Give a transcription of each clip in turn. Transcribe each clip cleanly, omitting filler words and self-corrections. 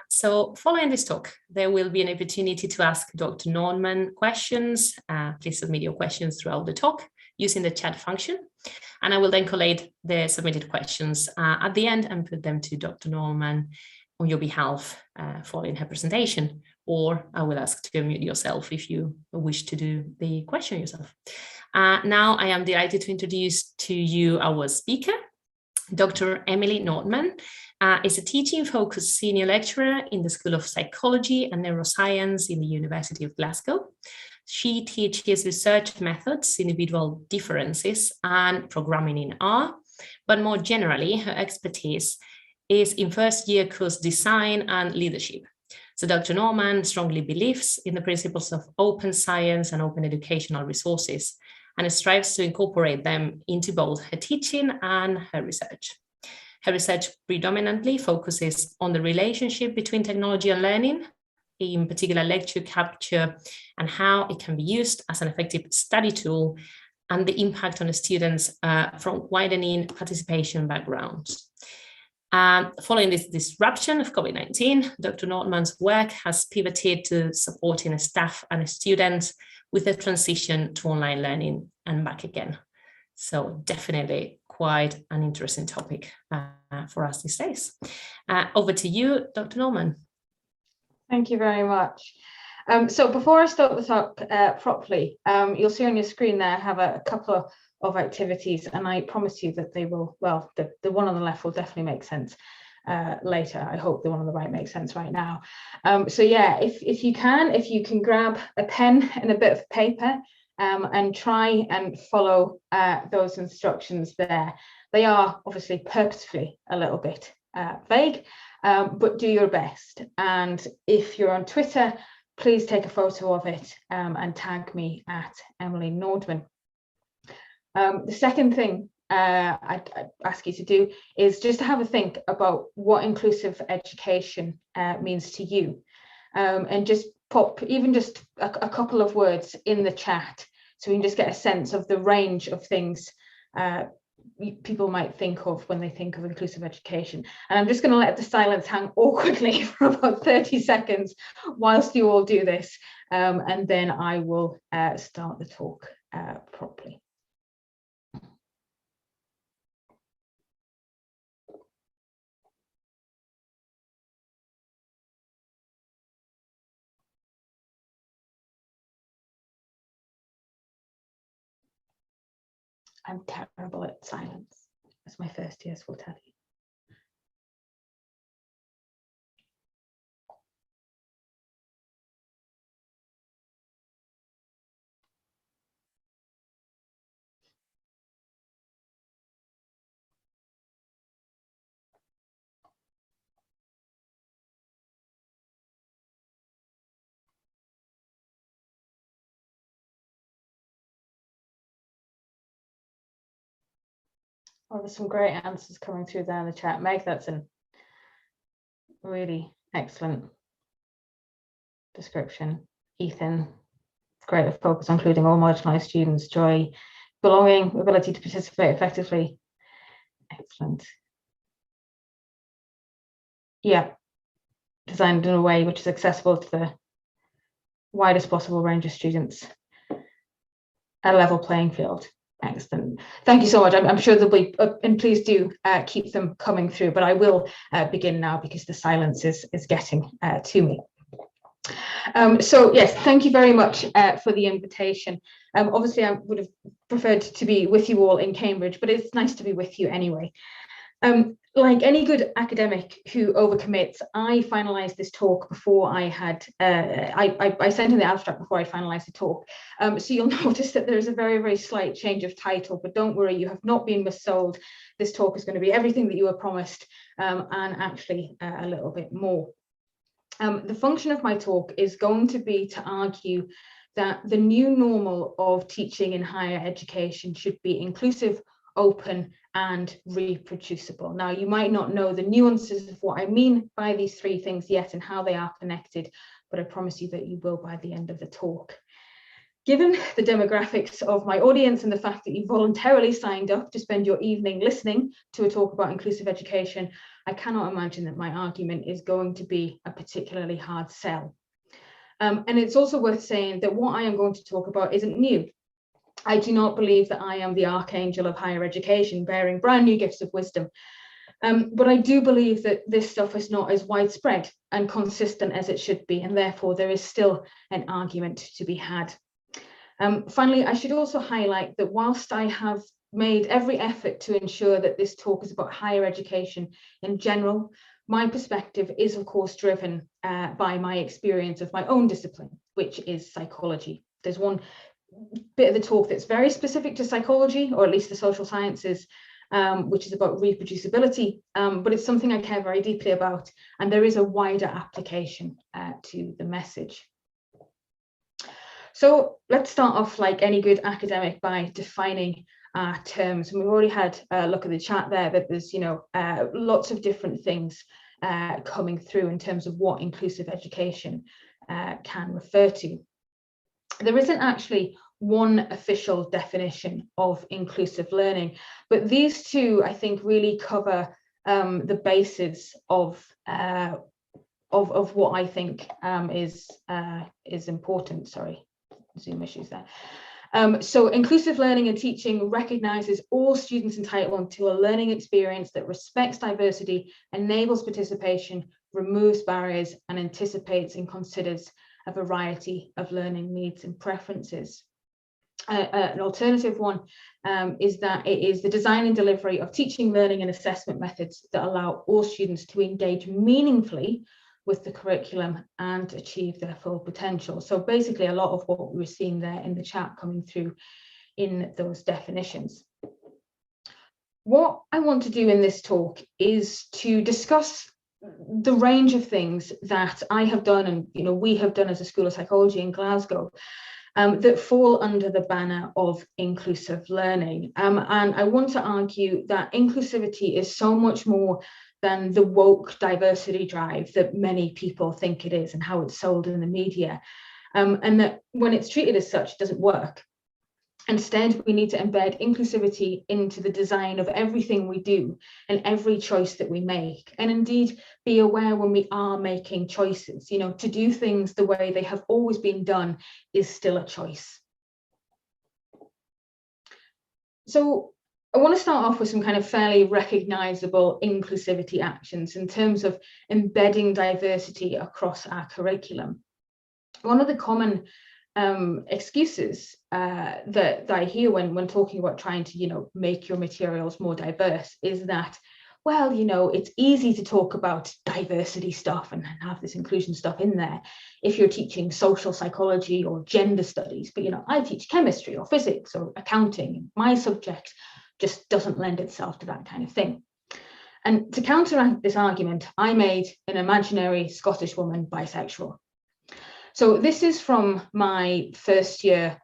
So following this talk, there will be an opportunity to ask Dr. Nordmann questions. Please submit your questions throughout the talk using the chat function. And I will then collate the submitted questions at the end and put them to Dr. Nordmann on your behalf following her presentation, or I will ask to unmute yourself if you wish to do the question yourself. Now I am delighted to introduce to you our speaker. Dr. Emily Nordmann is a teaching-focused senior lecturer in the School of Psychology and Neuroscience in the University of Glasgow. She teaches research methods, individual differences, and programming in R, but more generally, her expertise is in first-year course design and leadership. So Dr. Nordmann strongly believes in the principles of open science and open educational resources, and strives to incorporate them into both her teaching and her research. Her research predominantly focuses on the relationship between technology and learning, in particular lecture capture, and how it can be used as an effective study tool, and the impact on the students from widening participation backgrounds. Following this disruption of COVID-19, Dr. Nordmann's work has pivoted to supporting staff and students with a transition to online learning and back again. So definitely quite an interesting topic for us these days. Over to you, Dr. Nordmann. Thank you very much. So before I start the talk properly, you'll see on your screen there I have a couple of activities, and I promise you that they will, well, the one on the left will definitely make sense later. I hope the one on the right makes sense right now. So yeah, if you can grab a pen and a bit of paper and try and follow those instructions there. They are obviously purposefully a little bit vague, but do your best. And if you're on Twitter, please take a photo of it and tag me at Emily Nordmann. The second thing I'd ask you to do is just to have a think about what inclusive education means to you, and just pop even just a couple of words in the chat so we can just get a sense of the range of things people might think of when they think of inclusive education. And I'm just going to let the silence hang awkwardly for about 30 seconds whilst you all do this, and then I will start the talk properly. I'm terrible at silence, as my first years will tell you. Oh, there's some great answers coming through there in the chat. Meg, that's a really excellent description. Ethan, great focus on including all marginalised students. Joy, belonging, ability to participate effectively. Excellent. Yeah, designed in a way which is accessible to the widest possible range of students. A level playing field. Excellent. Thank you so much. I'm sure there'll be, and please do keep them coming through, but I will begin now because the silence is getting to me. So yes, thank you very much for the invitation. Obviously, I would have preferred to be with you all in Cambridge, but it's nice to be with you anyway. Like any good academic who overcommits, I finalised this talk before I had, I sent in the abstract before I finalised the talk. So you'll notice that there's a very, very slight change of title, but don't worry, you have not been missold. This talk is going to be everything that you were promised, and actually a little bit more. The function of my talk is going to be to argue that the new normal of teaching in higher education should be inclusive, open, and reproducible. Now, you might not know the nuances of what I mean by these three things yet and how they are connected, but I promise you that you will by the end of the talk. Given the demographics of my audience and the fact that you voluntarily signed up to spend your evening listening to a talk about inclusive education, I cannot imagine that my argument is going to be a particularly hard sell. And it's also worth saying that what I am going to talk about isn't new. I do not believe that I am the archangel of higher education bearing brand new gifts of wisdom. But I do believe that this stuff is not as widespread and consistent as it should be, and therefore there is still an argument to be had. Finally, I should also highlight that whilst I have made every effort to ensure that this talk is about higher education in general, my perspective is of course driven by my experience of my own discipline, which is psychology. There's one bit of the talk that's very specific to psychology, or at least the social sciences, which is about reproducibility, but it's something I care very deeply about, and there is a wider application to the message. So let's start off like any good academic by defining our terms. And we've already had a look at the chat there that there's, lots of different things coming through in terms of what inclusive education can refer to. There isn't actually one official definition of inclusive learning, but these two, I think, really cover the basis of what I think is important. Sorry. Zoom issues there. So inclusive learning and teaching recognizes all students' entitlement to a learning experience that respects diversity, enables participation, removes barriers, and anticipates and considers a variety of learning needs and preferences. An alternative one is that it is the design and delivery of teaching, learning, and assessment methods that allow all students to engage meaningfully with the curriculum and achieve their full potential. So basically a lot of what we were seeing there in the chat coming through in those definitions. What I want to do in this talk is to discuss the range of things that I have done and we have done as a School of Psychology in Glasgow that fall under the banner of inclusive learning. And I want to argue that inclusivity is so much more than the woke diversity drive that many people think it is and how it's sold in the media. And that when it's treated as such, it doesn't work. Instead, we need to embed inclusivity into the design of everything we do and every choice that we make. And indeed, be aware when we are making choices, to do things the way they have always been done is still a choice. So I want to start off with some kind of fairly recognizable inclusivity actions in terms of embedding diversity across our curriculum. One of the common excuses that I hear when talking about trying to, make your materials more diverse is that, well, it's easy to talk about diversity stuff and have this inclusion stuff in there if you're teaching social psychology or gender studies. But, I teach chemistry or physics or accounting. My subject just doesn't lend itself to that kind of thing. And to counteract this argument, I made an imaginary Scottish woman bisexual. So this is from my first year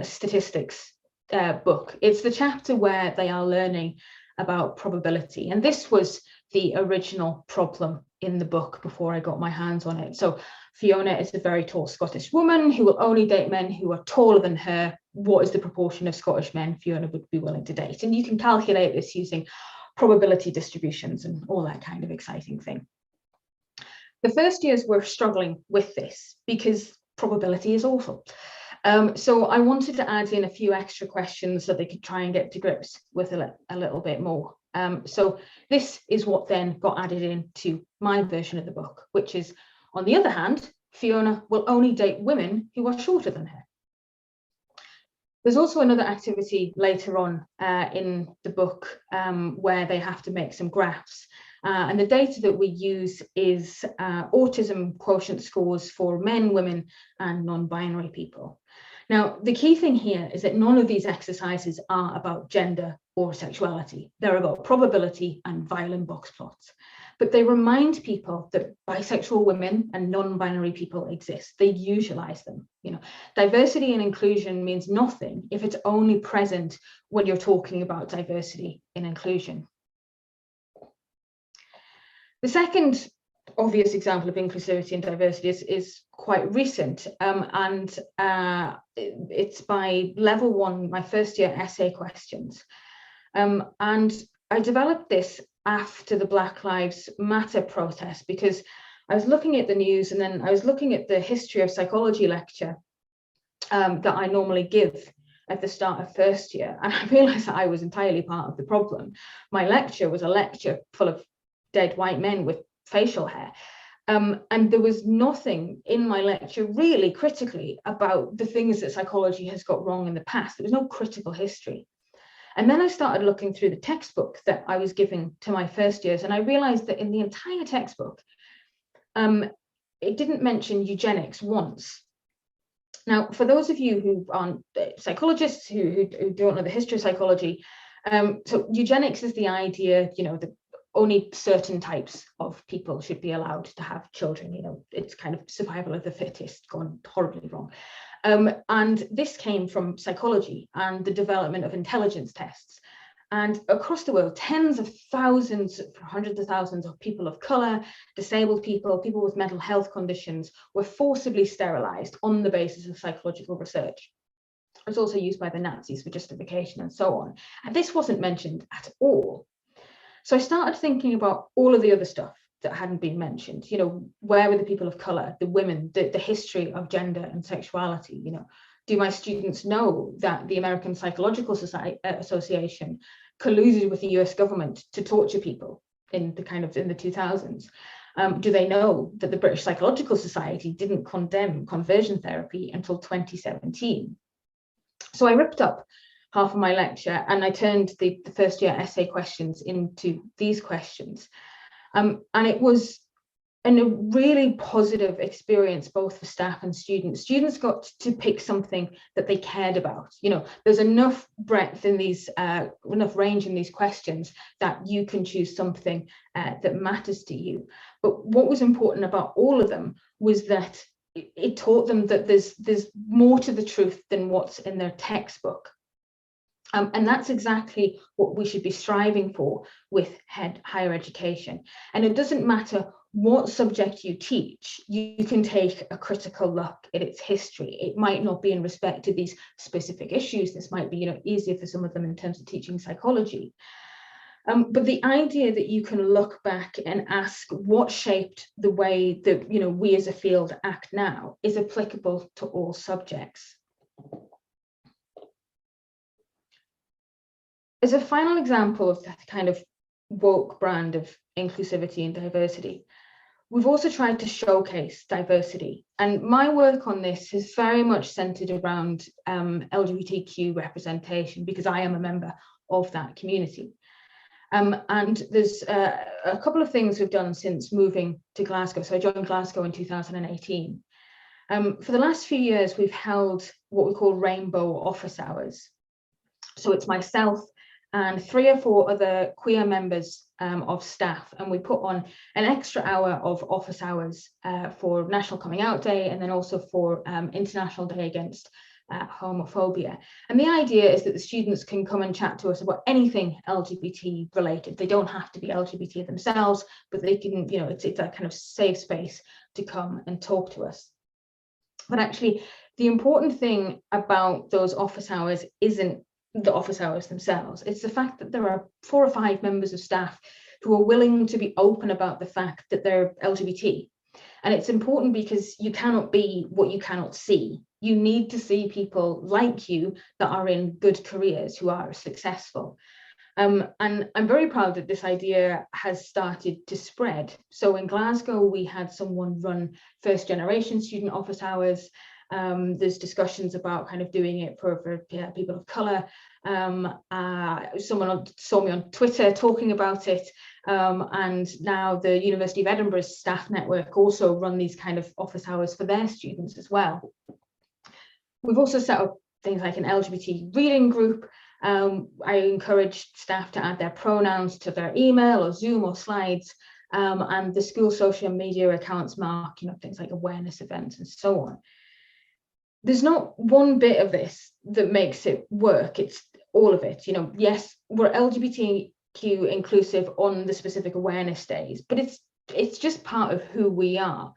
statistics book. It's the chapter where they are learning about probability. And this was the original problem in the book before I got my hands on it. So Fiona is a very tall Scottish woman who will only date men who are taller than her. What is the proportion of Scottish men Fiona would be willing to date? And you can calculate this using probability distributions and all that kind of exciting thing. The first years were struggling with this because probability is awful. So I wanted to add in a few extra questions so they could try and get to grips with a little bit more. So this is what then got added into my version of the book, which is, on the other hand, Fiona will only date women who are shorter than her. There's also another activity later on in the book where they have to make some graphs. And the data that we use is autism quotient scores for men, women, and non-binary people. Now, the key thing here is that none of these exercises are about gender or sexuality. They're about probability and violin box plots. But they remind people that bisexual women and non-binary people exist. They usualize them. Diversity and inclusion means nothing if it's only present when you're talking about diversity and inclusion. The second obvious example of inclusivity and diversity is quite recent, and it's by level 1, my first year essay questions. And I developed this after the Black Lives Matter protest, because I was looking at the news, and then I was looking at the history of psychology lecture that I normally give at the start of first year, and I realized that I was entirely part of the problem. My lecture was a lecture full of dead white men with facial hair, and there was nothing in my lecture really critically about the things that psychology has got wrong in the past. There was no critical history. And then I started looking through the textbook that I was giving to my first years, and I realized that in the entire textbook, it didn't mention eugenics once. Now, for those of you who aren't psychologists, who don't know the history of psychology, so eugenics is the idea, that only certain types of people should be allowed to have children. It's kind of survival of the fittest gone horribly wrong. And this came from psychology and the development of intelligence tests. And across the world, tens of thousands, hundreds of thousands of people of color, disabled people, people with mental health conditions were forcibly sterilized on the basis of psychological research. It was also used by the Nazis for justification and so on. And this wasn't mentioned at all. So I started thinking about all of the other stuff that hadn't been mentioned. Where were the people of color, the women, the history of gender and sexuality? Do my students know that the American Psychological Association colluded with the US government to torture people in the 2000s? Do they know that the British Psychological Society didn't condemn conversion therapy until 2017? So I ripped up half of my lecture and I turned the first year essay questions into these questions. And it was a really positive experience, both for staff and students. Students got to pick something that they cared about. There's enough breadth in these, enough range in these questions that you can choose something that matters to you. But what was important about all of them was that it taught them that there's more to the truth than what's in their textbook. And that's exactly what we should be striving for with higher education. And it doesn't matter what subject you teach, you can take a critical look at its history. It might not be in respect to these specific issues. This might be, easier for some of them in terms of teaching psychology. But the idea that you can look back and ask what shaped the way that, we as a field act now is applicable to all subjects. As a final example of that kind of woke brand of inclusivity and diversity, we've also tried to showcase diversity. And my work on this is very much centered around LGBTQ representation, because I am a member of that community. And there's a couple of things we've done since moving to Glasgow. So I joined Glasgow in 2018. For the last few years, we've held what we call rainbow office hours. So it's myself and 3 or 4 other queer members of staff, and we put on an extra hour of office hours for National Coming Out Day, and then also for International Day Against Homophobia. And the idea is that the students can come and chat to us about anything LGBT related. They don't have to be LGBT themselves, but they can, it's that kind of safe space to come and talk to us. But actually, the important thing about those office hours isn't the office hours themselves. It's the fact that there are 4 or 5 members of staff who are willing to be open about the fact that they're LGBT. And it's important because you cannot be what you cannot see. You need to see people like you that are in good careers, who are successful. And I'm very proud that this idea has started to spread. So in Glasgow, we had someone run first generation student office hours. There's discussions about kind of doing it for people of colour. Someone saw me on Twitter talking about it, and now the University of Edinburgh's staff network also run these kind of office hours for their students as well. We've also set up things like an LGBT reading group. I encourage staff to add their pronouns to their email or Zoom or slides, and the school social media accounts mark, things like awareness events and so on. There's not one bit of this that makes it work. It's all of it. Yes, we're LGBTQ inclusive on the specific awareness days, but it's it's just part of who we are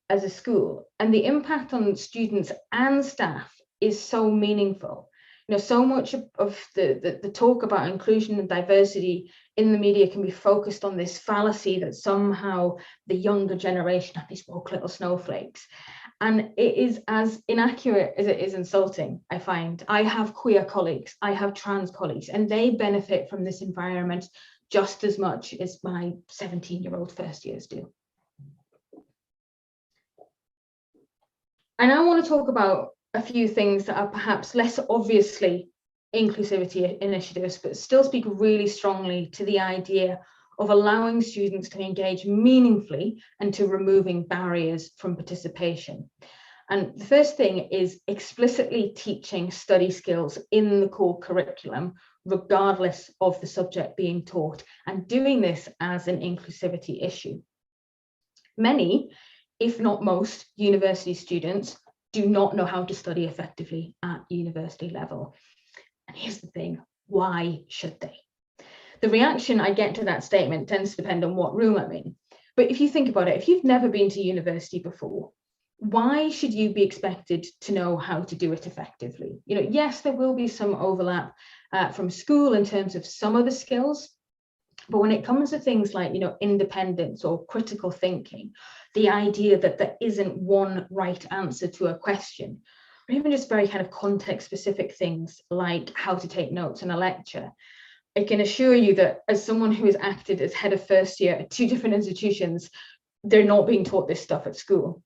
as a school, and the impact on students and staff is so meaningful. So much of the talk about inclusion and diversity in the media can be focused on this fallacy that somehow the younger generation are these woke little snowflakes. And it is as inaccurate as it is insulting, I find. I have queer colleagues, I have trans colleagues, and they benefit from this environment just as much as my 17-year-old first years do. And I want to talk about a few things that are perhaps less obviously inclusivity initiatives, but still speak really strongly to the idea of allowing students to engage meaningfully and to removing barriers from participation. And the first thing is explicitly teaching study skills in the core curriculum, regardless of the subject being taught, and doing this as an inclusivity issue. Many, if not most, university students do not know how to study effectively at university level. And here's the thing, why should they? The reaction I get to that statement tends to depend on what room I'm in. But if you think about it, if you've never been to university before, why should you be expected to know how to do it effectively? Yes, there will be some overlap from school in terms of some of the skills, but when it comes to things like, independence or critical thinking, the idea that there isn't one right answer to a question, or even just very kind of context-specific things like how to take notes in a lecture, I can assure you that as someone who has acted as head of first year at 2 different institutions, they're not being taught this stuff at school.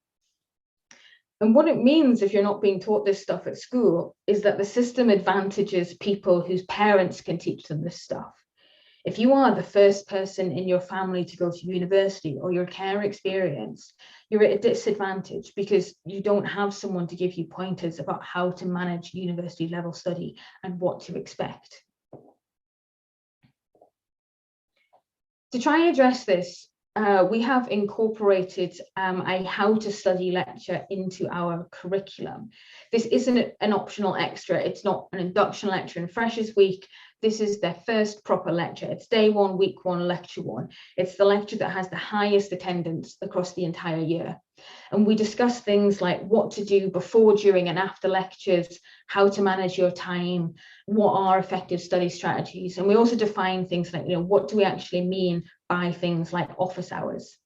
And what it means if you're not being taught this stuff at school is that the system advantages people whose parents can teach them this stuff. If you are the first person in your family to go to university or your care experience, you're at a disadvantage because you don't have someone to give you pointers about how to manage university level study and what to expect. To try and address this, we have incorporated a how to study lecture into our curriculum. This isn't an optional extra. It's not an induction lecture in Freshers Week. This is their first proper lecture. It's day 1, week 1, lecture 1. It's the lecture that has the highest attendance across the entire year. And we discuss things like what to do before, during, and after lectures, how to manage your time, what are effective study strategies. And we also define things like, what do we actually mean by things like office hours?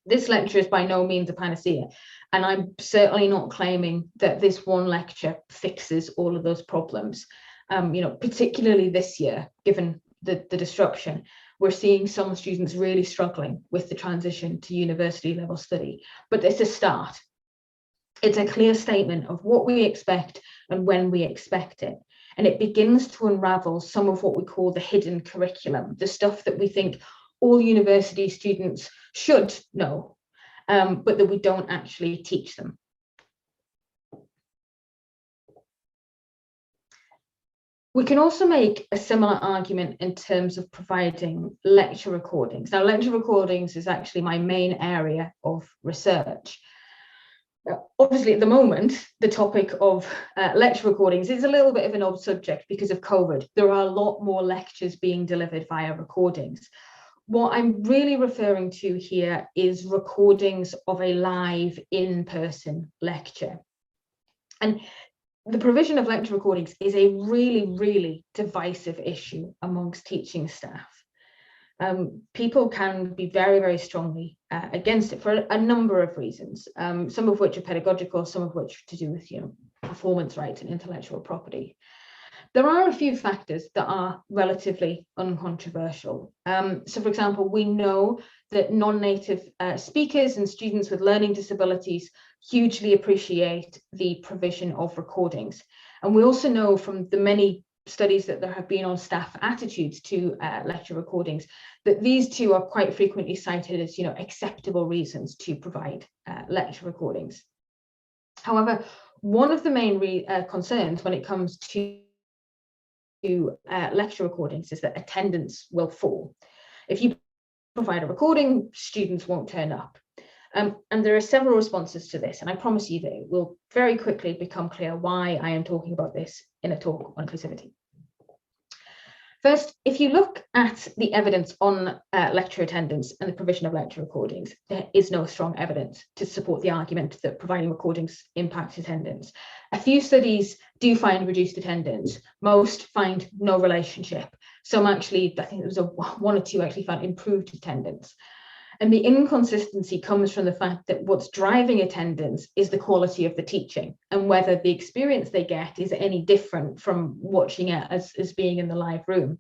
This lecture is by no means a panacea, and I'm certainly not claiming that this one lecture fixes all of those problems. Particularly this year, given the disruption, we're seeing some students really struggling with the transition to university level study, but it's a start. It's a clear statement of what we expect and when we expect it. And it begins to unravel some of what we call the hidden curriculum, the stuff that we think all university students should know, but that we don't actually teach them. We can also make a similar argument in terms of providing lecture recordings. Now, lecture recordings is actually my main area of research. Obviously, at the moment, the topic of lecture recordings is a little bit of an odd subject because of COVID. There are a lot more lectures being delivered via recordings. What I'm really referring to here is recordings of a live in-person lecture. And the provision of lecture recordings is a really, really divisive issue amongst teaching staff. People can be very, very strongly against it for a number of reasons, some of which are pedagogical, some of which to do with performance rights and intellectual property. There are a few factors that are relatively uncontroversial. So, for example, we know that non-native speakers and students with learning disabilities hugely appreciate the provision of recordings. And we also know from the many studies that there have been on staff attitudes to lecture recordings that these two are quite frequently cited as acceptable reasons to provide lecture recordings. However, one of the main concerns when it comes to lecture recordings is that attendance will fall. If you provide a recording, students won't turn up. And there are several responses to this, and I promise you that it will very quickly become clear why I am talking about this in a talk on inclusivity. First, if you look at the evidence on lecture attendance and the provision of lecture recordings, there is no strong evidence to support the argument that providing recordings impacts attendance. A few studies do find reduced attendance. Most find no relationship. Some actually, I think there was one or two actually found improved attendance. And the inconsistency comes from the fact that what's driving attendance is the quality of the teaching and whether the experience they get is any different from watching it as being in the live room.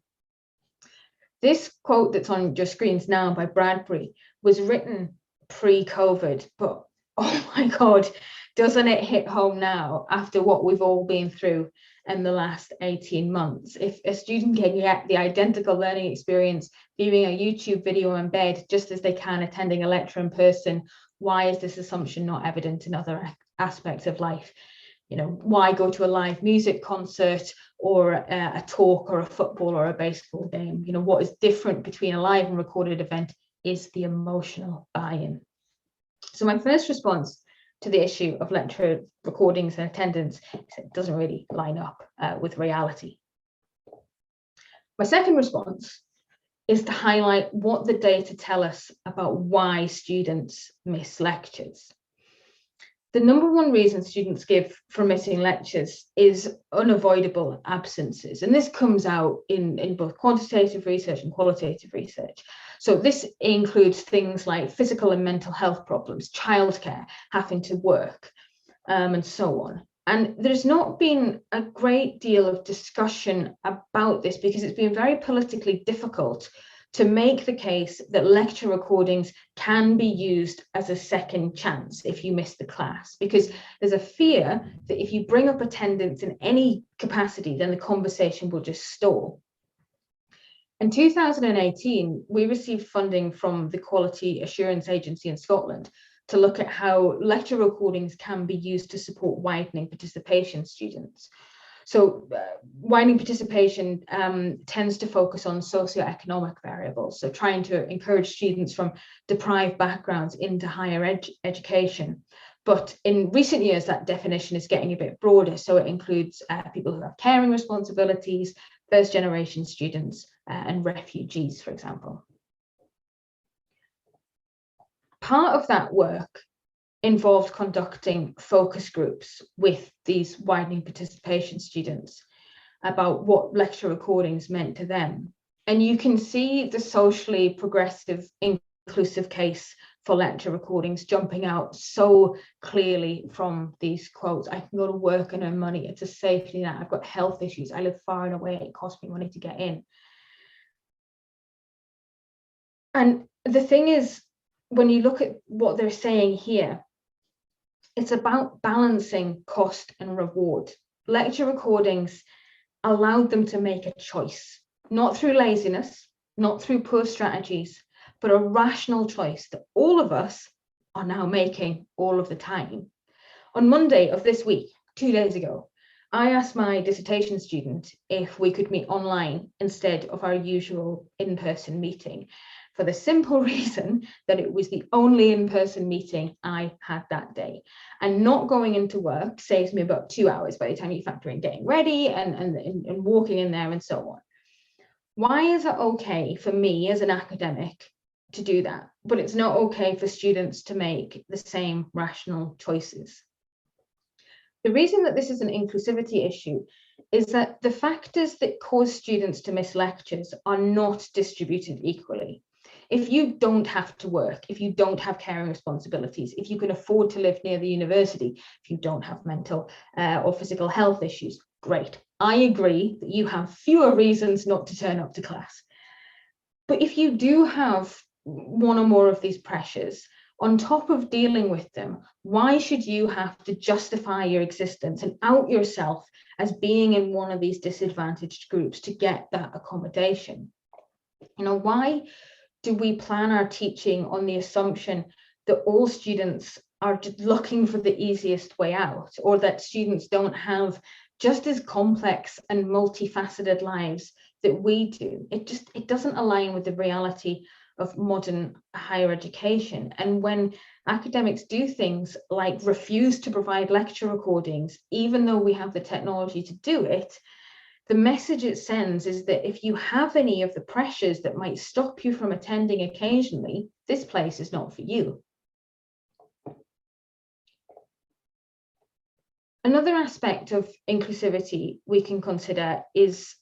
This quote that's on your screens now by Bradbury was written pre-COVID, but oh my God, doesn't it hit home now after what we've all been through in the last 18 months? If a student can get the identical learning experience viewing a YouTube video in bed just as they can attending a lecture in person, why is this assumption not evident in other aspects of life? You know, why go to a live music concert or a talk or a football or a baseball game? You know, what is different between a live and recorded event is the emotional buy-in. So my first response to the issue of lecture recordings and attendance is it doesn't really line up with reality. My second response is to highlight what the data tell us about why students miss lectures. The number one reason students give for missing lectures is unavoidable absences. And this comes out in both quantitative research and qualitative research. So this includes things like physical and mental health problems, childcare, having to work, and so on. And there's not been a great deal of discussion about this because it's been very politically difficult to make the case that lecture recordings can be used as a second chance if you miss the class, because there's a fear that if you bring up attendance in any capacity, then the conversation will just stall. In 2018, we received funding from the Quality Assurance Agency in Scotland to look at how lecture recordings can be used to support widening participation students. So widening participation tends to focus on socioeconomic variables, so trying to encourage students from deprived backgrounds into higher education. But in recent years, that definition is getting a bit broader, so it includes people who have caring responsibilities, first-generation students, and refugees, for example. Part of that work involved conducting focus groups with these widening participation students about what lecture recordings meant to them. And you can see the socially progressive, inclusive case for lecture recordings jumping out so clearly from these quotes. I can go to work and earn money. It's a safety net. I've got health issues. I live far and away. It costs me money to get in. And the thing is, when you look at what they're saying here, it's about balancing cost and reward. Lecture recordings allowed them to make a choice, not through laziness, not through poor strategies, but a rational choice that all of us are now making all of the time. On Monday of this week, 2 days ago, I asked my dissertation student if we could meet online instead of our usual in-person meeting, for the simple reason that it was the only in-person meeting I had that day. And not going into work saves me about 2 hours by the time you factor in getting ready and walking in there and so on. Why is it okay for me as an academic to do that, but it's not okay for students to make the same rational choices? The reason that this is an inclusivity issue is that the factors that cause students to miss lectures are not distributed equally. If you don't have to work, if you don't have caring responsibilities, if you can afford to live near the university, if you don't have mental or physical health issues, great. I agree that you have fewer reasons not to turn up to class. But if you do have one or more of these pressures, on top of dealing with them, why should you have to justify your existence and out yourself as being in one of these disadvantaged groups to get that accommodation? You know, why do we plan our teaching on the assumption that all students are just looking for the easiest way out, or that students don't have just as complex and multifaceted lives that we do? It doesn't align with the reality of modern higher education. And when academics do things like refuse to provide lecture recordings, even though we have the technology to do it, the message it sends is that if you have any of the pressures that might stop you from attending occasionally, this place is not for you. Another aspect of inclusivity we can consider is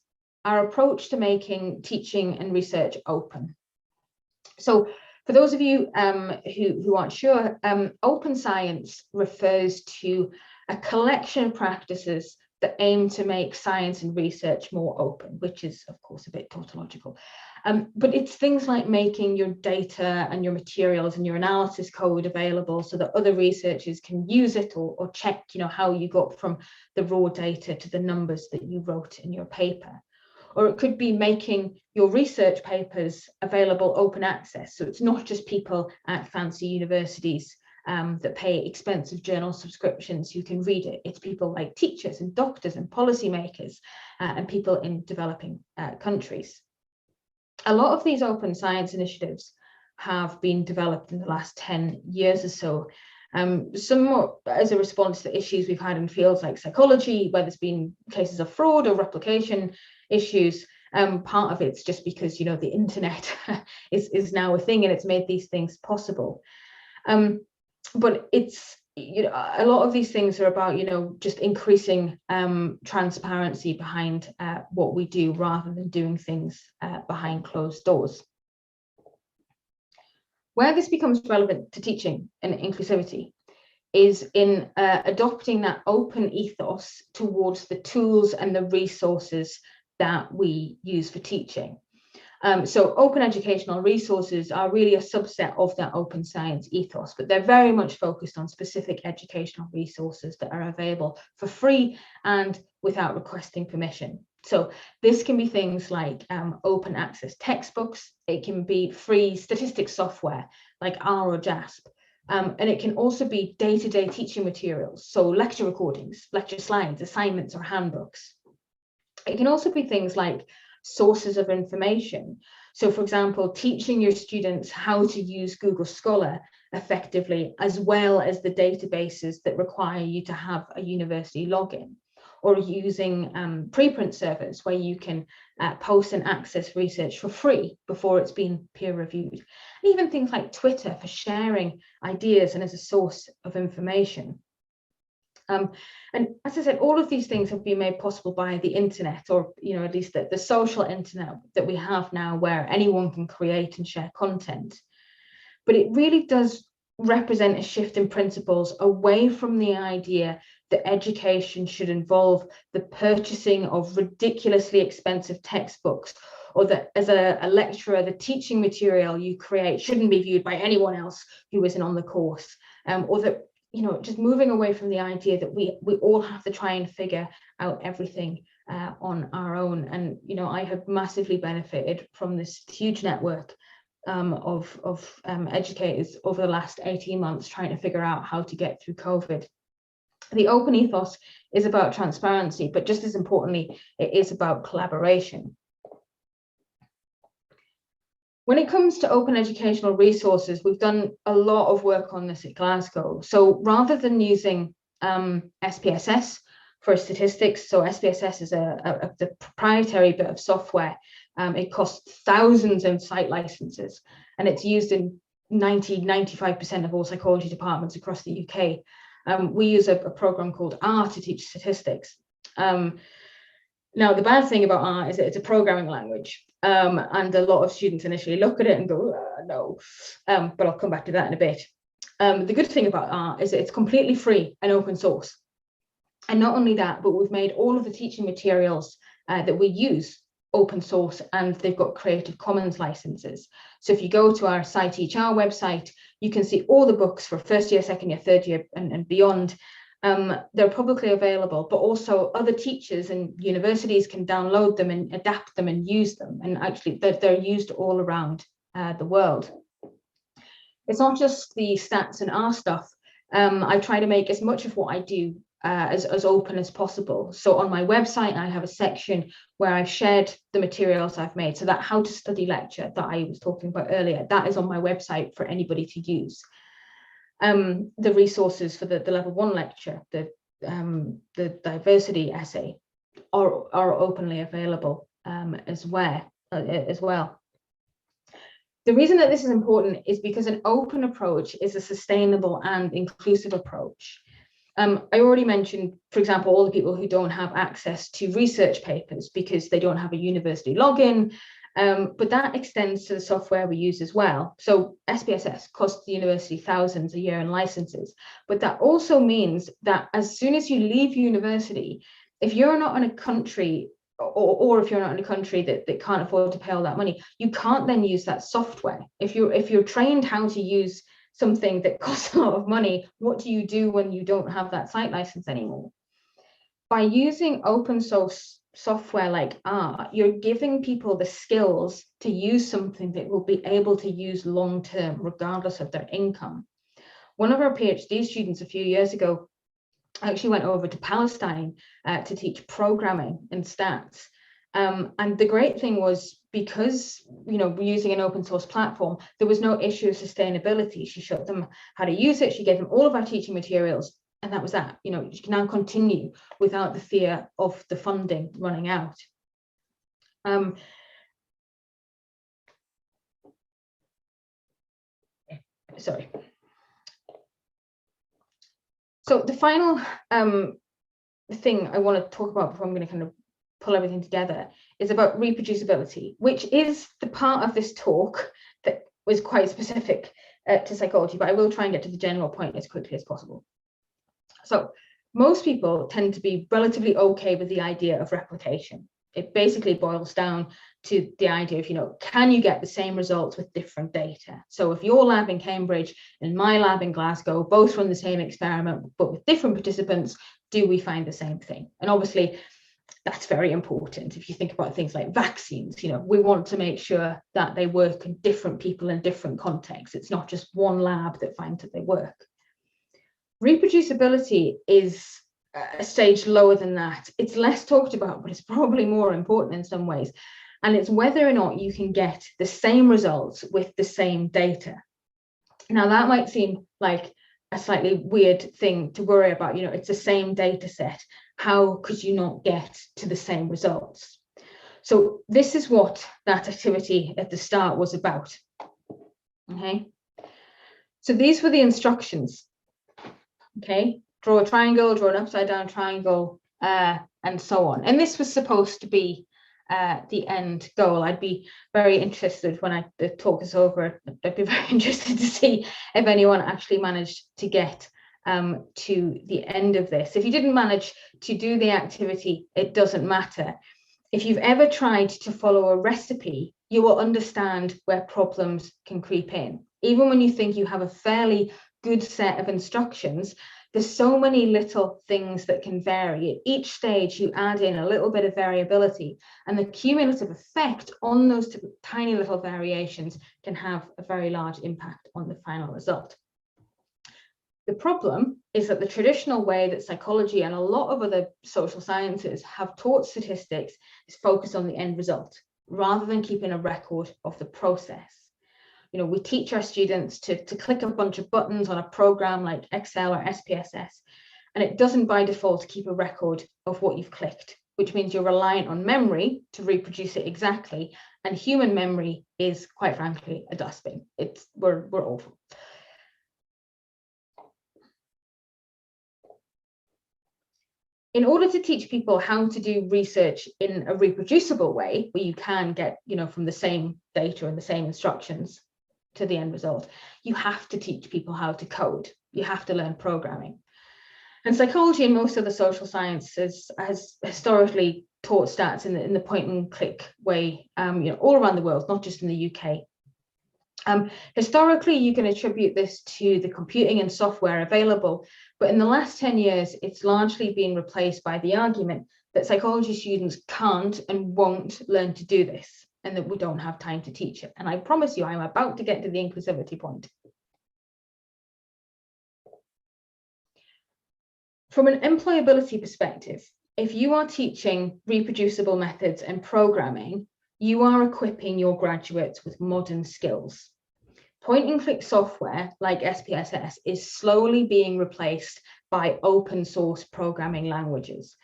our approach to making teaching and research open. So for those of you who aren't sure, open science refers to a collection of practices that aim to make science and research more open, which is, of course, a bit tautological. But it's things like making your data and your materials and your analysis code available so that other researchers can use it or check, how you got from the raw data to the numbers that you wrote in your paper. Or it could be making your research papers available open access. So it's not just people at fancy universities that pay expensive journal subscriptions who can read it. It's people like teachers and doctors and policymakers and people in developing countries. A lot of these open science initiatives have been developed in the last 10 years or so. Some more as a response to issues we've had in fields like psychology, where there's been cases of fraud or replication issues. Part of it's just because, the internet is now a thing and it's made these things possible. But it's, a lot of these things are about, just increasing transparency behind what we do rather than doing things behind closed doors. Where this becomes relevant to teaching and inclusivity is in adopting that open ethos towards the tools and the resources that we use for teaching. So open educational resources are really a subset of that open science ethos, but they're very much focused on specific educational resources that are available for free and without requesting permission. So this can be things like open access textbooks. It can be free statistics software like R or JASP. And it can also be day-to-day teaching materials. So lecture recordings, lecture slides, assignments, or handbooks. It can also be things like sources of information. So for example, teaching your students how to use Google Scholar effectively, as well as the databases that require you to have a university login, or using preprint servers where you can post and access research for free before it's been peer reviewed. And even things like Twitter for sharing ideas and as a source of information. And as I said, all of these things have been made possible by the internet, or at least the social internet that we have now, where anyone can create and share content. But it really does represent a shift in principles away from the idea that education should involve the purchasing of ridiculously expensive textbooks, or that as a lecturer, the teaching material you create shouldn't be viewed by anyone else who isn't on the course, or that just moving away from the idea that we all have to try and figure out everything on our own. And I have massively benefited from this huge network of educators over the last 18 months trying to figure out how to get through COVID. The open ethos is about transparency, but just as importantly, it is about collaboration. When it comes to open educational resources, we've done a lot of work on this at Glasgow. So rather than using SPSS for statistics, so SPSS is a proprietary bit of software. It costs thousands of site licenses, and it's used in 95% of all psychology departments across the UK. We use a program called R to teach statistics. Now, the bad thing about R is that it's a programming language. And a lot of students initially look at it and go, no, but I'll come back to that in a bit. The good thing about R is that it's completely free and open source. And not only that, but we've made all of the teaching materials that we use open source, and they've got Creative Commons licenses. So if you go to our SciTeachR website, you can see all the books for first year, second year, third year, and beyond. They're publicly available, but also other teachers and universities can download them and adapt them and use them. And actually, they're used all around the world. It's not just the stats and R stuff. I try to make as much of what I do as open as possible. So on my website, I have a section where I've shared the materials I've made. So that how to study lecture that I was talking about earlier, that is on my website for anybody to use. The resources for the level 1 lecture, the diversity essay, are openly available as well. The reason that this is important is because an open approach is a sustainable and inclusive approach. I already mentioned, for example, all the people who don't have access to research papers because they don't have a university login, but that extends to the software we use as well. So SPSS costs the university thousands a year in licenses, but that also means that as soon as you leave university, if you're not in a country or if you're not in a country that can't afford to pay all that money, you can't then use that software. If you're trained how to use something that costs a lot of money, what do you do when you don't have that site license anymore? By using open source software like R, you're giving people the skills to use something that will be able to use long term, regardless of their income. One of our PhD students a few years ago actually went over to Palestine to teach programming and stats. And the great thing was, because we're using an open source platform, there was no issue of sustainability. She showed them how to use it. She gave them all of our teaching materials, and that was that. You can now continue without the fear of the funding running out. Sorry. So the final thing I want to talk about before I'm going to kind of pull everything together is about reproducibility, which is the part of this talk that was quite specific to psychology, but I will try and get to the general point as quickly as possible. So most people tend to be relatively okay with the idea of replication. It basically boils down to the idea of, can you get the same results with different data? So if your lab in Cambridge and my lab in Glasgow both run the same experiment, but with different participants, do we find the same thing? And obviously, that's very important. If you think about things like vaccines, we want to make sure that they work in different people in different contexts. It's not just one lab that finds that they work. Reproducibility is a stage lower than that. It's less talked about, but it's probably more important in some ways. And it's whether or not you can get the same results with the same data. Now, that might seem like a slightly weird thing to worry about. It's the same data set. How could you not get to the same results? So this is what that activity at the start was about. Okay. So these were the instructions. Okay. Draw a triangle, draw an upside down triangle, and so on. And this was supposed to be the end goal. I'd be very interested when the talk is over. I'd be very interested to see if anyone actually managed to get to the end of this. If you didn't manage to do the activity, it doesn't matter. If you've ever tried to follow a recipe, you will understand where problems can creep in. Even when you think you have a fairly good set of instructions, there's so many little things that can vary. At each stage, you add in a little bit of variability, and the cumulative effect on those tiny little variations can have a very large impact on the final result. The problem is that the traditional way that psychology and a lot of other social sciences have taught statistics is focused on the end result, rather than keeping a record of the process. We teach our students to click a bunch of buttons on a program like Excel or SPSS, and it doesn't by default keep a record of what you've clicked, which means you're reliant on memory to reproduce it exactly. And human memory is, quite frankly, a dustbin. We're awful. In order to teach people how to do research in a reproducible way, where you can get, from the same data and the same instructions to the end result, you have to teach people how to code. You have to learn programming. And psychology and most of the social sciences has historically taught stats in the point and click way, all around the world, not just in the UK. Historically, you can attribute this to the computing and software available, but in the last 10 years, it's largely been replaced by the argument that psychology students can't and won't learn to do this, and that we don't have time to teach it. And I promise you, I'm about to get to the inclusivity point. From an employability perspective, if you are teaching reproducible methods and programming, you are equipping your graduates with modern skills. Point and click software like SPSS is slowly being replaced by open source programming languages.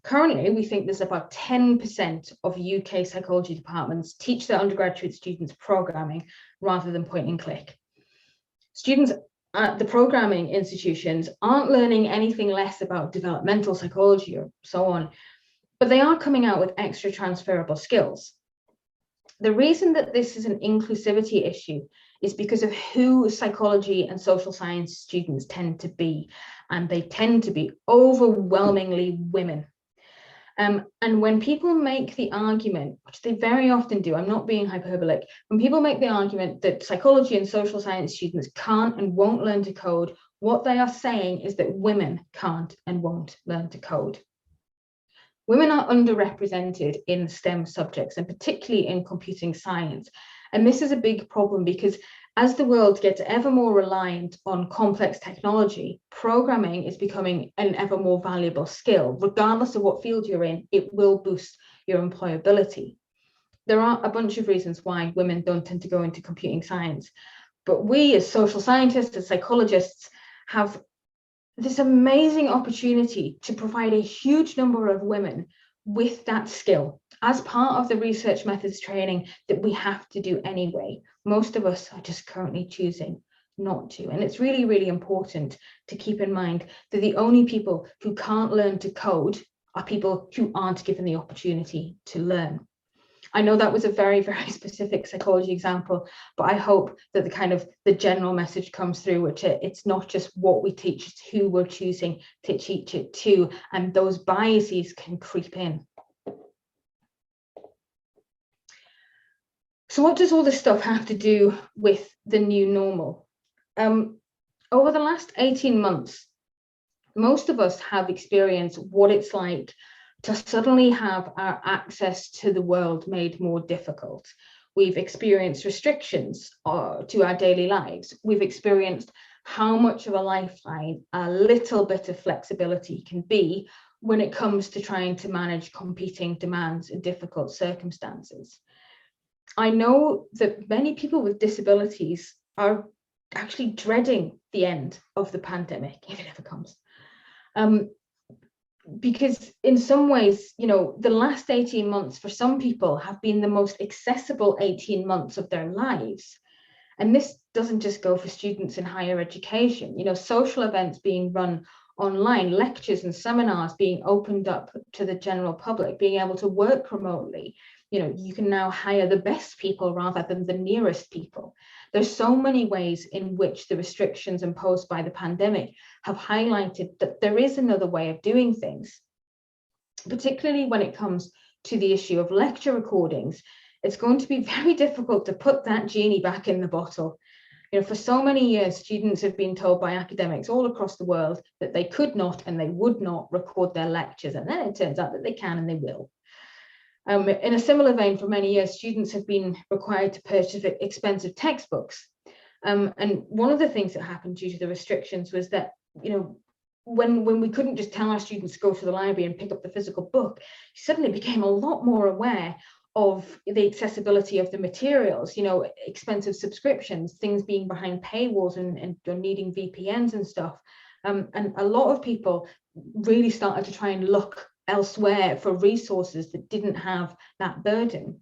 Currently, we think there's about 10% of UK psychology departments teach their undergraduate students programming rather than point and click. Students at the programming institutions aren't learning anything less about developmental psychology or so on, but they are coming out with extra transferable skills. The reason that this is an inclusivity issue is because of who psychology and social science students tend to be, and they tend to be overwhelmingly women. And when people make the argument, which they very often do, I'm not being hyperbolic, when people make the argument that psychology and social science students can't and won't learn to code, what they are saying is that women can't and won't learn to code. Women are underrepresented in STEM subjects, and particularly in computing science. And this is a big problem because as the world gets ever more reliant on complex technology, programming is becoming an ever more valuable skill. Regardless of what field you're in, it will boost your employability. There are a bunch of reasons why women don't tend to go into computing science, but we as social scientists, as psychologists, have this amazing opportunity to provide a huge number of women with that skill as part of the research methods training that we have to do anyway. Most of us are just currently choosing not to. And it's really, really important to keep in mind that the only people who can't learn to code are people who aren't given the opportunity to learn. I know that was a very, very specific psychology example, but I hope that the general message comes through, which it's not just what we teach, it's who we're choosing to teach it to, and those biases can creep in. So what does all this stuff have to do with the new normal? Over the last 18 months, most of us have experienced what it's like to suddenly have our access to the world made more difficult. We've experienced restrictions to our daily lives. We've experienced how much of a lifeline a little bit of flexibility can be when it comes to trying to manage competing demands in difficult circumstances. I know that many people with disabilities are actually dreading the end of the pandemic, if it ever comes. Because in some ways, the last 18 months for some people have been the most accessible 18 months of their lives. And this doesn't just go for students in higher education, social events being run online, lectures and seminars being opened up to the general public, being able to work remotely. You can now hire the best people rather than the nearest people. There's so many ways in which the restrictions imposed by the pandemic have highlighted that there is another way of doing things, particularly when it comes to the issue of lecture recordings. It's going to be very difficult to put that genie back in the bottle. For so many years, students have been told by academics all across the world that they could not and they would not record their lectures. And then it turns out that they can and they will. In a similar vein, for many years, students have been required to purchase expensive textbooks. And one of the things that happened due to the restrictions was that, when we couldn't just tell our students to go to the library and pick up the physical book, you suddenly became a lot more aware of the accessibility of the materials, expensive subscriptions, things being behind paywalls and needing VPNs and stuff. And a lot of people really started to try and look elsewhere for resources that didn't have that burden.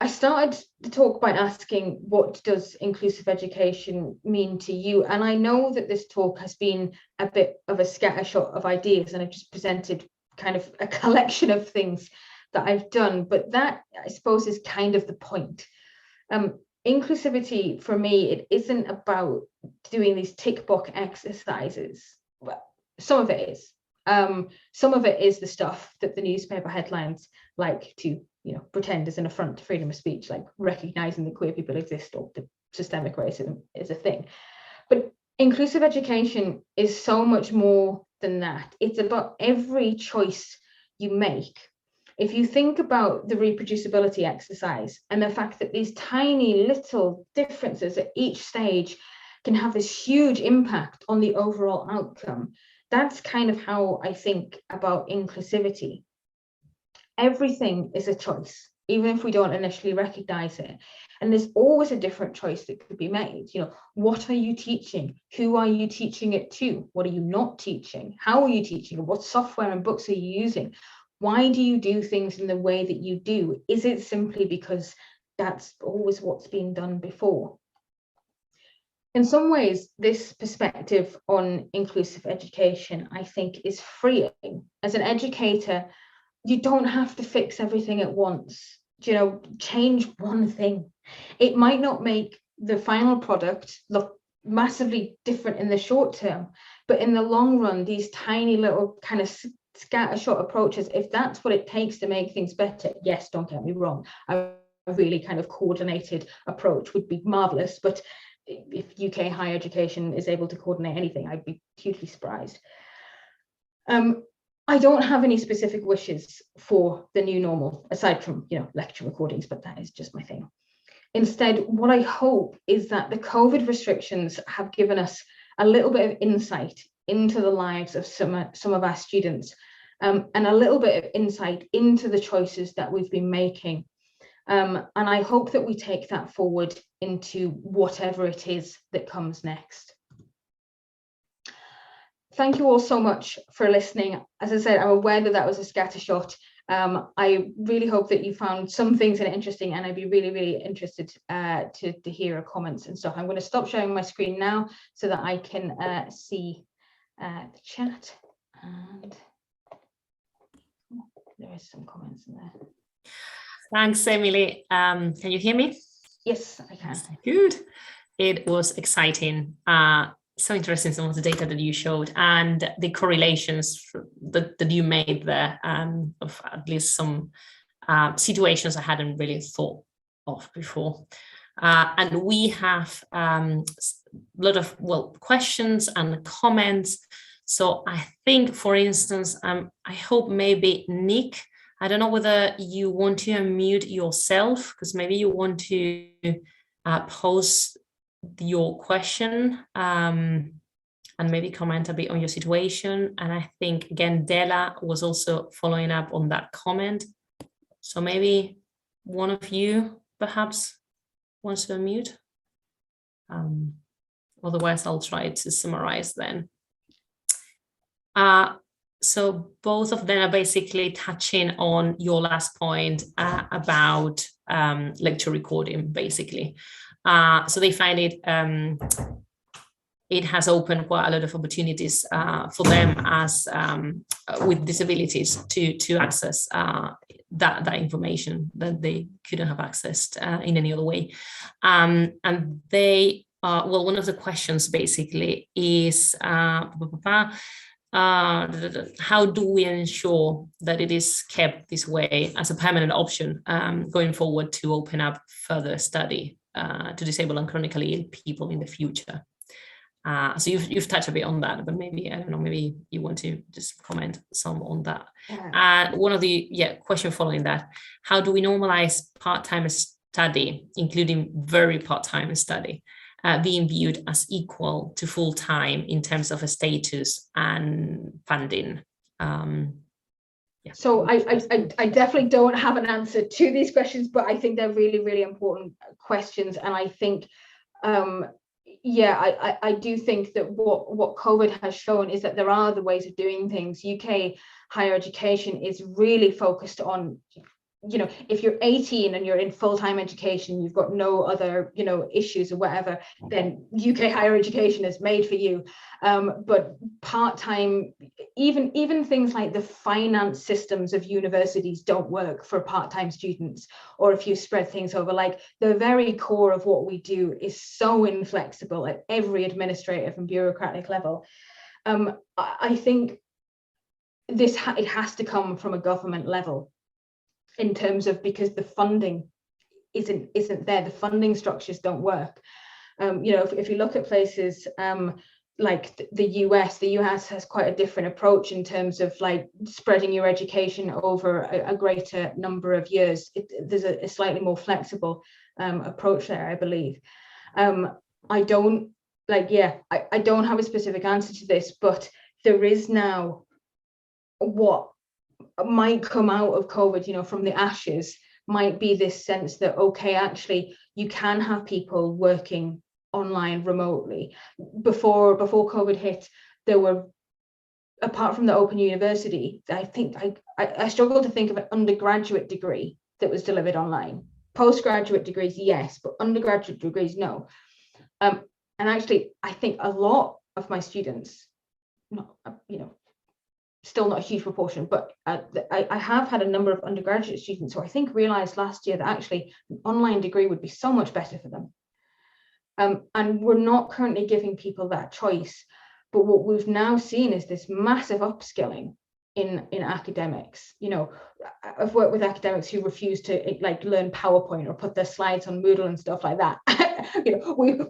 I started the talk by asking, what does inclusive education mean to you? And I know that this talk has been a bit of a scattershot of ideas, and I've just presented kind of a collection of things that I've done, but that, I suppose, is kind of the point. Inclusivity for me, it isn't about doing these tick box exercises. Well, some of it is. Some of it is the stuff that the newspaper headlines like to, pretend is an affront to freedom of speech, like recognizing that queer people exist or that systemic racism is a thing. But inclusive education is so much more than that. It's about every choice you make. If you think about the reproducibility exercise and the fact that these tiny little differences at each stage can have this huge impact on the overall outcome, that's kind of how I think about inclusivity. Everything is a choice. even if we don't initially recognize it. And there's always a different choice that could be made. What are you teaching? Who are you teaching it to? What are you not teaching? How are you teaching it? What software and books are you using? Why do you do things in the way that you do? Is it simply because that's always what's been done before? In some ways, this perspective on inclusive education, I think, is freeing. As an educator, you don't have to fix everything at once. Change one thing. It might not make the final product look massively different in the short term, but in the long run, these tiny little kind of scattershot approaches, if that's what it takes to make things better, yes, don't get me wrong, a really kind of coordinated approach would be marvelous. But if UK higher education is able to coordinate anything, I'd be hugely surprised. I don't have any specific wishes for the new normal, aside from, lecture recordings, but that is just my thing. Instead, what I hope is that the COVID restrictions have given us a little bit of insight into the lives of some of our students, and a little bit of insight into the choices that we've been making. And I hope that we take that forward into whatever it is that comes next. Thank you all so much for listening. As I said, I'm aware that was a scattershot. I really hope that you found some things in it interesting, and I'd be really, really interested to hear your comments and stuff. I'm going to stop sharing my screen now so that I can see the chat. And there is some comments in there. Thanks, Emily. Can you hear me? Yes, I can. Good. It was exciting. So interesting, some of the data that you showed and the correlations that you made there, of at least some situations I hadn't really thought of before. And we have a lot of questions and comments. So I think, for instance, I hope maybe Nick, I don't know whether you want to unmute yourself, because maybe you want to pose your question and maybe comment a bit on your situation. And I think, again, Della was also following up on that comment. So maybe one of you perhaps wants to unmute. Otherwise, I'll try to summarize then. So both of them are basically touching on your last point about lecture recording, basically. So they find it has opened quite a lot of opportunities for them as with disabilities to access that information that they couldn't have accessed in any other way. And they, one of the questions basically is, how do we ensure that it is kept this way as a permanent option going forward to open up further study to disabled and chronically ill people in the future? So you've touched a bit on that, but maybe, I don't know, maybe you want to just comment some on that. One of the question following that, how do we normalize part-time study, including very part-time study, being viewed as equal to full-time in terms of a status and funding? So I definitely don't have an answer to these questions, but I think they're really, really important questions. And I think, I do think that what COVID has shown is that there are other ways of doing things. UK higher education is really focused on, if you're 18 and you're in full-time education, you've got no other, issues or whatever, then UK higher education is made for you. But part-time, even things like the finance systems of universities don't work for part-time students, or if you spread things over, like the very core of what we do is so inflexible at every administrative and bureaucratic level. I think it has to come from a government level, in terms of, because the funding isn't there, the funding structures don't work. If you look at places like the US has quite a different approach in terms of like spreading your education over a greater number of years. There's a slightly more flexible approach there, I believe. I don't have a specific answer to this, but there is now what might come out of COVID, from the ashes, might be this sense that, okay, actually you can have people working online remotely. Before COVID hit, there were, apart from the Open University, I think I struggle to think of an undergraduate degree that was delivered online. Postgraduate degrees, yes, but undergraduate degrees, no. And actually, I think a lot of my students, not, still not a huge proportion, but I have had a number of undergraduate students who I think realized last year that actually an online degree would be so much better for them. And we're not currently giving people that choice. But what we've now seen is this massive upskilling in academics. I've worked with academics who refuse to learn PowerPoint or put their slides on Moodle and stuff like that.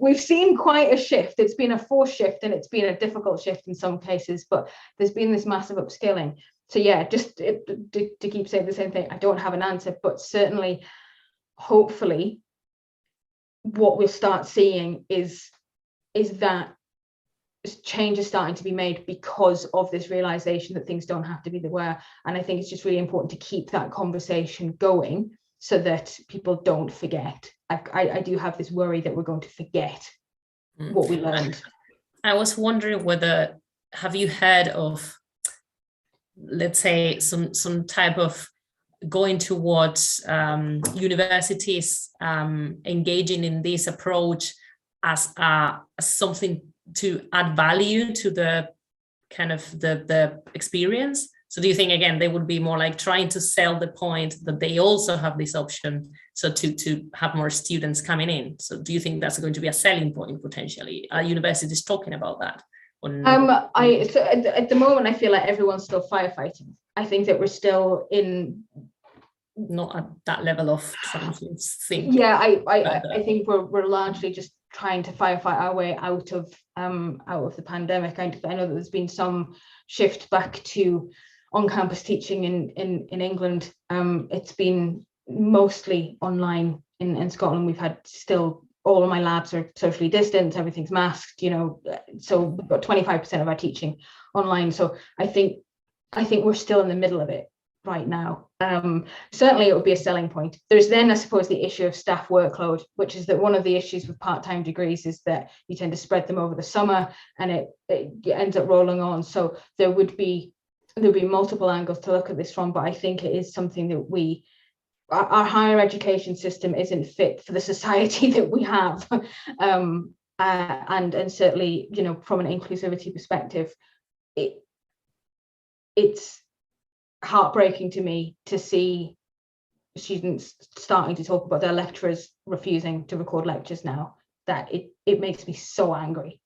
We've seen quite a shift. It's been a forced shift, and it's been a difficult shift in some cases, but there's been this massive upskilling. So yeah, just to keep saying the same thing, I don't have an answer, but certainly, hopefully, what we'll start seeing is that change is starting to be made because of this realization that things don't have to be the way. And I think it's just really important to keep that conversation going so that people don't forget. I do have this worry that we're going to forget what we learned. I was wondering whether, have you heard of, let's say, some type of going towards universities engaging in this approach as something to add value to the kind of the experience? So do you think, again, they would be more like trying to sell the point that they also have this option, so to have more students coming in? So do you think that's going to be a selling point potentially? Are universities talking about that? So at the moment, I feel like everyone's still firefighting. I think that we're still not at that level of trying to think. Yeah, I think we're largely just trying to firefight our way out of the pandemic. I know that there's been some shift back to on-campus teaching in England. It's been mostly online in Scotland. We've had still, all of my labs are socially distanced, everything's masked, so we've got 25% of our teaching online. So I think we're still in the middle of it right now. Certainly it would be a selling point. There's then, I suppose, the issue of staff workload, which is that one of the issues with part-time degrees is that you tend to spread them over the summer, and it ends up rolling on. So there'll be multiple angles to look at this from, but I think it is something that our higher education system isn't fit for the society that we have. And certainly, from an inclusivity perspective, it's heartbreaking to me to see students starting to talk about their lecturers refusing to record lectures now. That it makes me so angry.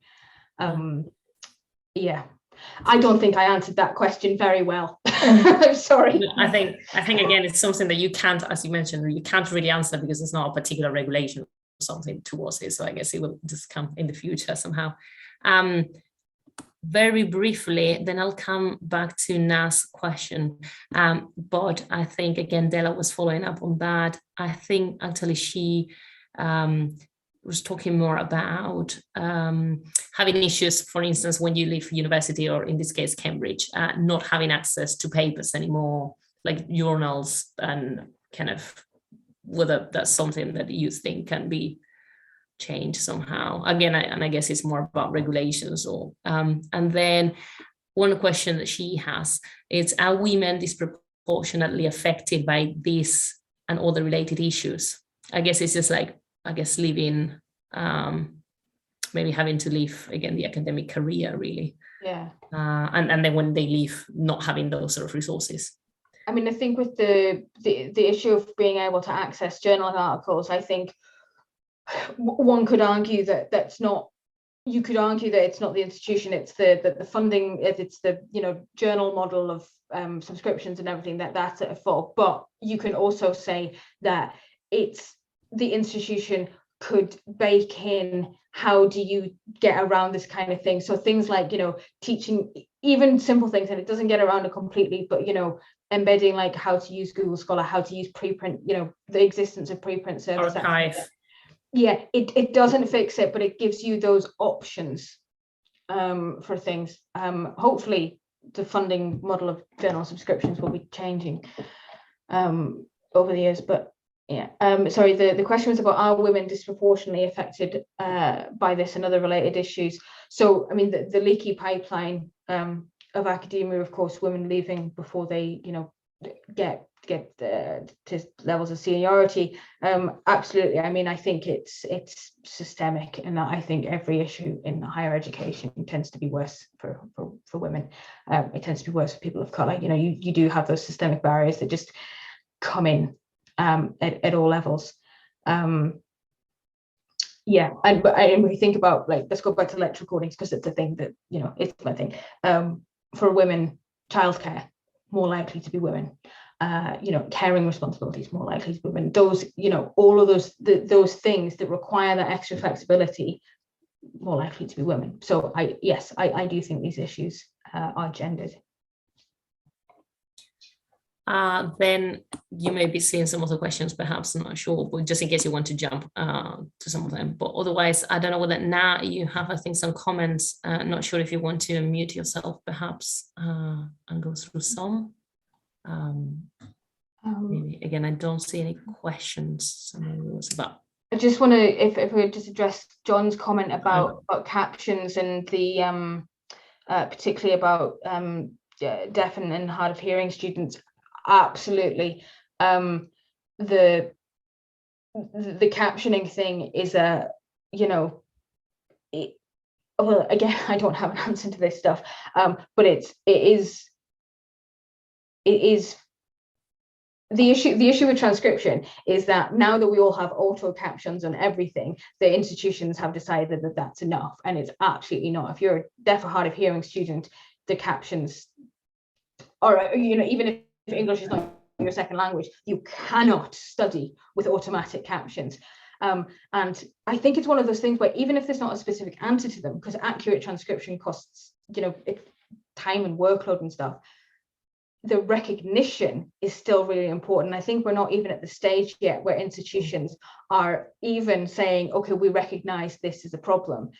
Yeah, I don't think I answered that question very well. I'm sorry. I think again, it's something that you can't, as you mentioned, you can't really answer because there's not a particular regulation or something towards it. So I guess it will just come in the future somehow. Very briefly, then I'll come back to Na's question. But I think, again, Della was following up on that. I think actually she was talking more about having issues, for instance, when you leave university, or in this case, Cambridge, not having access to papers anymore, like journals, and kind of whether that's something that you think can be change somehow. Again, I guess it's more about regulations. Or and then one question that she has is, are women disproportionately affected by this and other related issues? I guess it's just like, leaving, maybe having to leave again the academic career, really. Yeah. And then when they leave, not having those sort of resources. I mean, I think with the issue of being able to access journal articles, I think one could argue that it's not the institution, it's the funding, it's the journal model of subscriptions and everything that's at fault. But you can also say that it's the institution could bake in, how do you get around this kind of thing? So things like teaching even simple things, and it doesn't get around it completely, but embedding like how to use Google Scholar, how to use preprint, the existence of preprint services. Archive. Yeah, it doesn't fix it, but it gives you those options for things. Hopefully the funding model of journal subscriptions will be changing over the years, but Yeah, sorry, the question was about, are women disproportionately affected by this and other related issues? So, I mean, the leaky pipeline of academia, of course, women leaving before they, get to levels of seniority. Absolutely. I mean, I think it's systemic, and I think every issue in higher education tends to be worse for women. It tends to be worse for people of colour. You do have those systemic barriers that just come in at all levels. Yeah, and we think about, like, let's go back to lecture recordings, because it's a thing that, it's my thing. For women, childcare, more likely to be women. Caring responsibilities, more likely to be women. Those, all of those things that require that extra flexibility, more likely to be women. So I do think these issues are gendered. Then you may be seeing some of the questions, perhaps, I'm not sure, but just in case you want to jump to some of them. But otherwise, I don't know whether now you have, I think, some comments. Not sure if you want to unmute yourself, perhaps, and go through some. Maybe again, I don't see any questions. So maybe it was about. I just want to, if we just address John's comment about captions and the particularly about deaf and hard of hearing students. Absolutely. The captioning thing is well, again, I don't have an answer to this stuff, but it is the issue with transcription is that now that we all have auto captions on everything, the institutions have decided that that's enough, and it's absolutely not. If you're a deaf or hard of hearing student, the captions are, even if English is not your second language, you cannot study with automatic captions. And I think it's one of those things where, even if there's not a specific answer to them, because accurate transcription costs, time and workload and stuff, the recognition is still really important. I think we're not even at the stage yet where institutions are even saying, okay, we recognize this as a problem.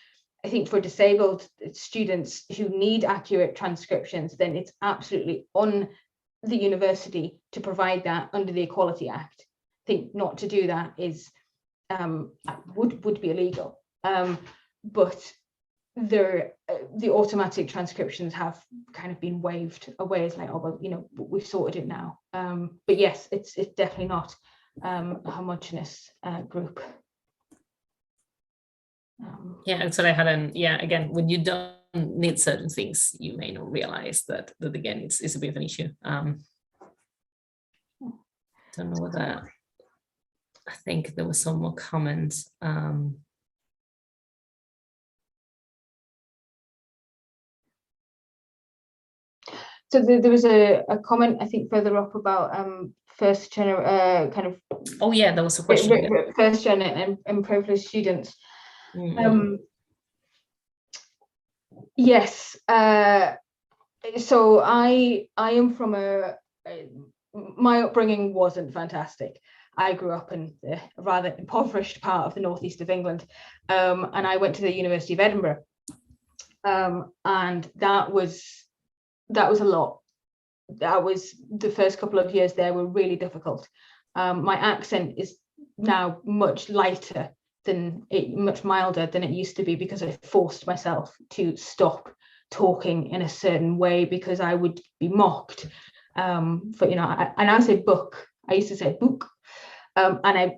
I think for disabled students who need accurate transcriptions, then it's absolutely on the university to provide that under the Equality Act. I think not to do that is would be illegal. But the automatic transcriptions have kind of been waved away as like, oh well, we've sorted it now. But yes, it's definitely not a homogenous group. Yeah, and so I hadn't. Yeah, again, when you don't need certain things, you may not realize that again, it's a bit of an issue. Don't know whether. I think there was some more comments. So there was a comment, I think, further up about first gen kind of. Oh yeah, there was a question. First gen and privileged students. Mm-hmm. Yes. So I am from my upbringing wasn't fantastic. I grew up in a rather impoverished part of the northeast of England, and I went to the University of Edinburgh, and that was a lot. That was the first couple of years there were really difficult. My accent is now much lighter much milder than it used to be, because I forced myself to stop talking in a certain way because I would be mocked. And I say book. I used to say book, and that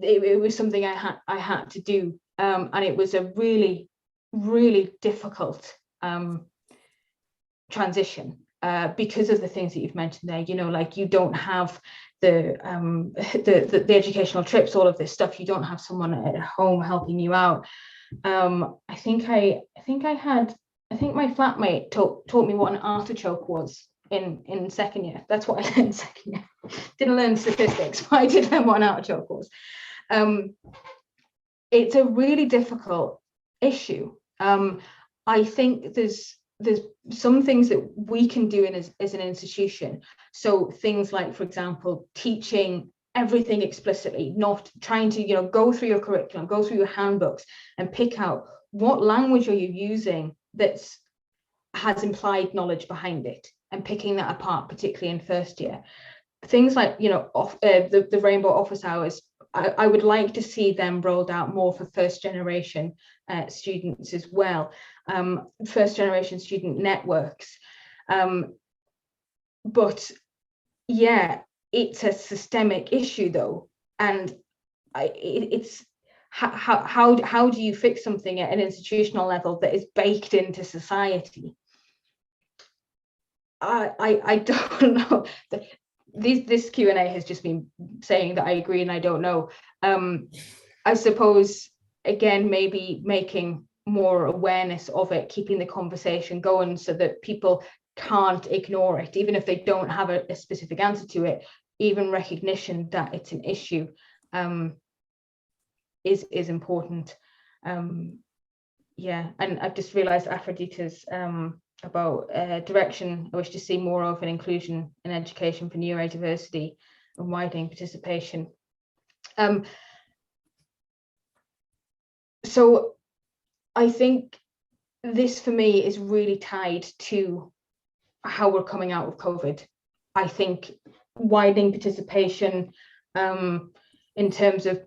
it was something I had to do, and it was a really, really difficult transition because of the things that you've mentioned there. Like, you don't have the educational trips, all of this stuff. You don't have someone at home helping you out. I think my flatmate taught me what an artichoke was in second year. That's what I learned in second year. Didn't learn statistics, but I did learn what an artichoke was. It's a really difficult issue. I think there's some things that we can do as an institution. So things like, for example, teaching everything explicitly, not trying to go through your curriculum, go through your handbooks and pick out what language are you using that has implied knowledge behind it, and picking that apart, particularly in first year. things like, the rainbow office hours, I would like to see them rolled out more for first generation students as well, first generation student networks. But yeah, it's a systemic issue though, and it's how do you fix something at an institutional level that is baked into society? I don't know. This Q&A has just been saying that I agree and I don't know. I suppose, again, maybe making more awareness of it, keeping the conversation going so that people can't ignore it, even if they don't have a specific answer to it. Even recognition that it's an issue is important. Yeah, and I've just realized Aphrodite's about direction I wish to see more of in inclusion in education for neurodiversity and widening participation. So I think this for me is really tied to how we're coming out of COVID. I think widening participation in terms of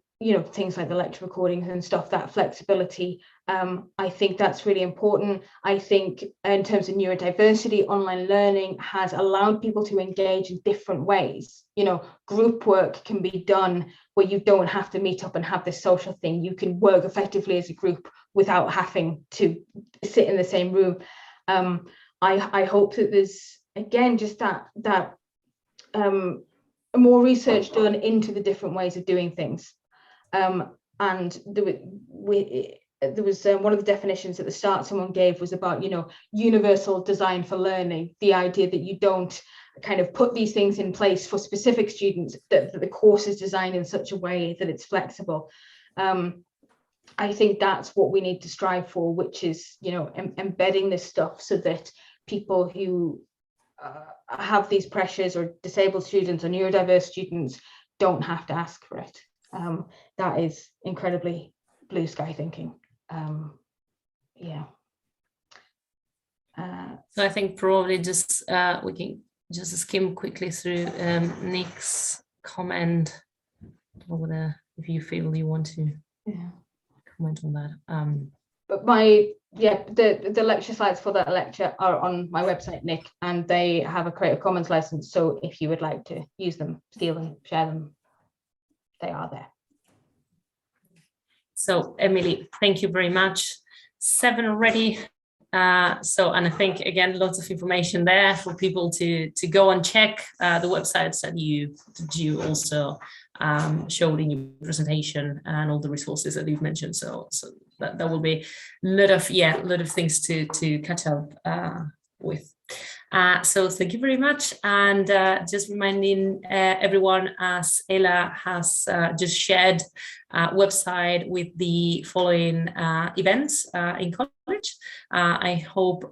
things like the lecture recordings and stuff, that flexibility, I think that's really important. I think in terms of neurodiversity, online learning has allowed people to engage in different ways. Group work can be done where you don't have to meet up and have this social thing. You can work effectively as a group without having to sit in the same room. I hope that there's, again, just that more research done into the different ways of doing things. And there was one of the definitions at the start someone gave was about, universal design for learning, the idea that you don't kind of put these things in place for specific students, that the course is designed in such a way that it's flexible. I think that's what we need to strive for, which is, embedding this stuff so that people who have these pressures, or disabled students or neurodiverse students, don't have to ask for it. That is incredibly blue sky thinking. Yeah. So I think probably just we can just skim quickly through Nick's comment, if you feel you want to comment on that. But the lecture slides for that lecture are on my website, Nick, and they have a Creative Commons license. So if you would like to use them, steal them, share them, they are there. So Emily, thank you very much. 7 already. And I think, again, lots of information there for people to go and check the websites that you also showed in your presentation, and all the resources that you've mentioned. So that will be a lot of things to catch up with. So thank you very much, and just reminding everyone, as Ella has just shared, website with the following events in college. I hope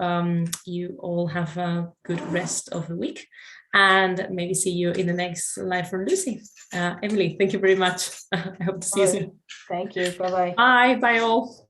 you all have a good rest of the week, and maybe see you in the next Live from Lucy. Emily, thank you very much. I hope to see you soon. Thank you. Bye-bye. Bye all.